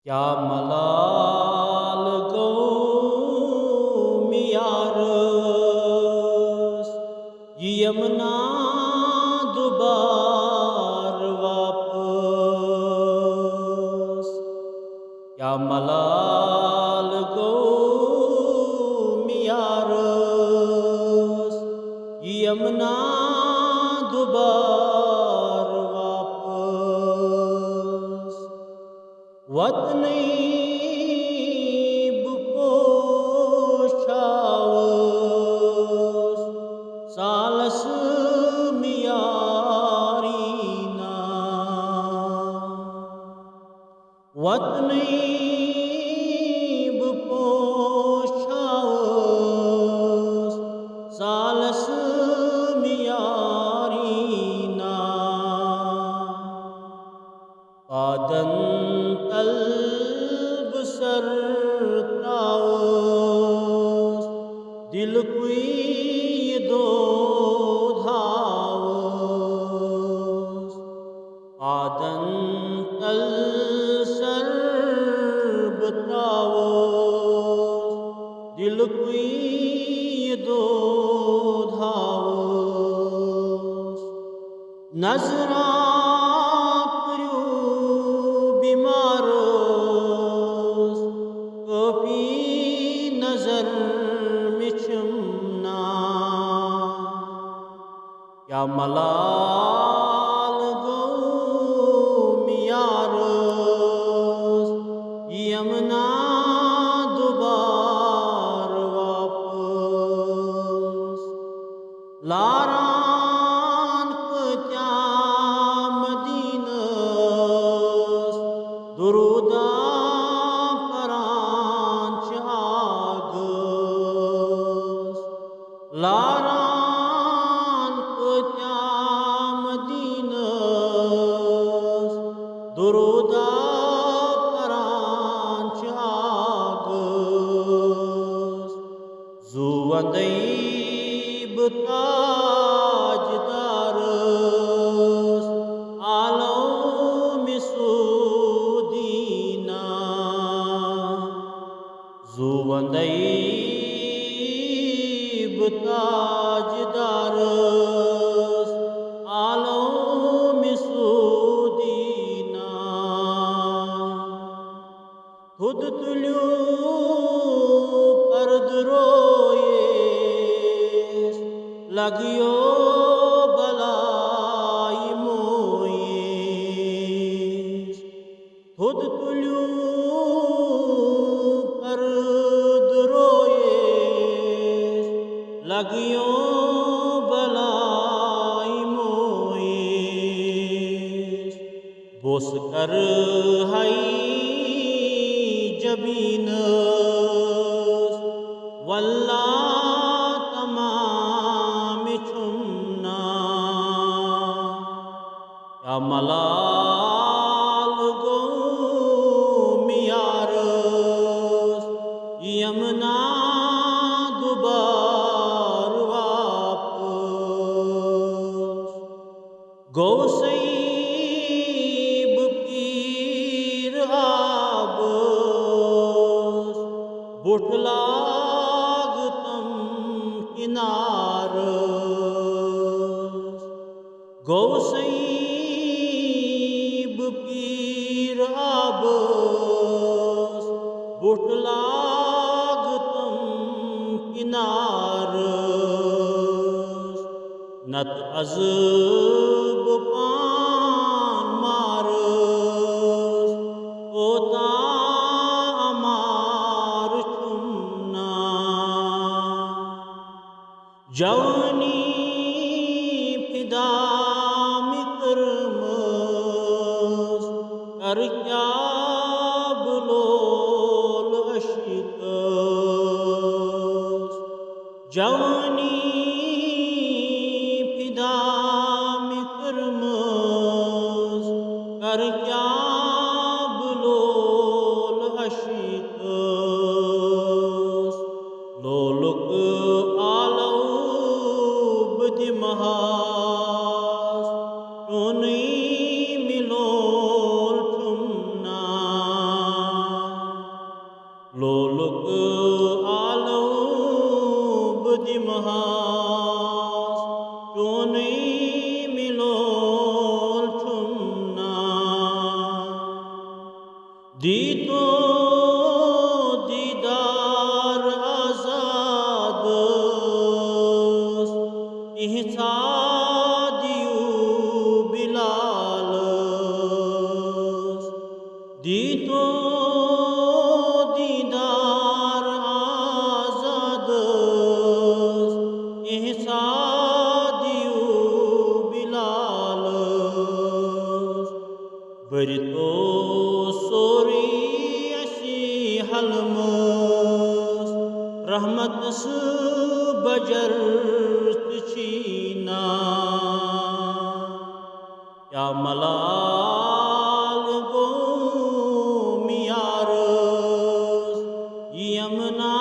क्या मलाल गो मियारस यमना दुबार वापस। क्या मलाल गो मियारस यमना दुबार वापस। वतनी बुपोशावस सालस मियारीना। वतनी बुपोशावस सालस मियारीना। पादन तल्ब सरतावस दिल कुई दो धावस। पादन तल सरबतावस दिल कुई दो धावस। नजरा बीमारस कभी नजर मिचमना। क्या मलाल गो मियारस यमना दुबार वापस। लारान क्या मदीनस दुरुदा परांच आगस। लारान क्या मदीनस दुरुदा परांच आगस। जुवंदैब ताजदारस आलो मिसूदीना। जुवंदैब ताजदारस आलो मिसूदीना। खुद तुल्यो परदरोयेस लगियो बलाई मोयेस। खुद तुल्यो परदरोयेस लगियो बलाई मोयेस। बोस कर हई जबीनस वल्ला तमाम चुमना। क्या मलाल गो मियारस यमना दुबार वापस। गौसैब पीर आबस बुठलाग तम किनारस। गौसैब पीर आबस बुठलाग तम किनारस। नत अज़ब पान मारस होता अमार चुमना। जवनी फिदा मिकरमस कर क्या बुलोल अशिकस। जवनी फिदा मिकरमस कर क्या बुलोल अशिकस। लोलुक आलो बदिमहास टोनी मिलोल ठुमना। लोलुक आलो बुद्धि महास चोनई मिलोल छुमना दीतो दीदार आजाद इहसा दियु बिलाल दीतो दीदार आजाद इहसा दियु बिलाल बरितो सोरी अशी हलमस रहमत बजर छीना या मलाल गो मियारस यमना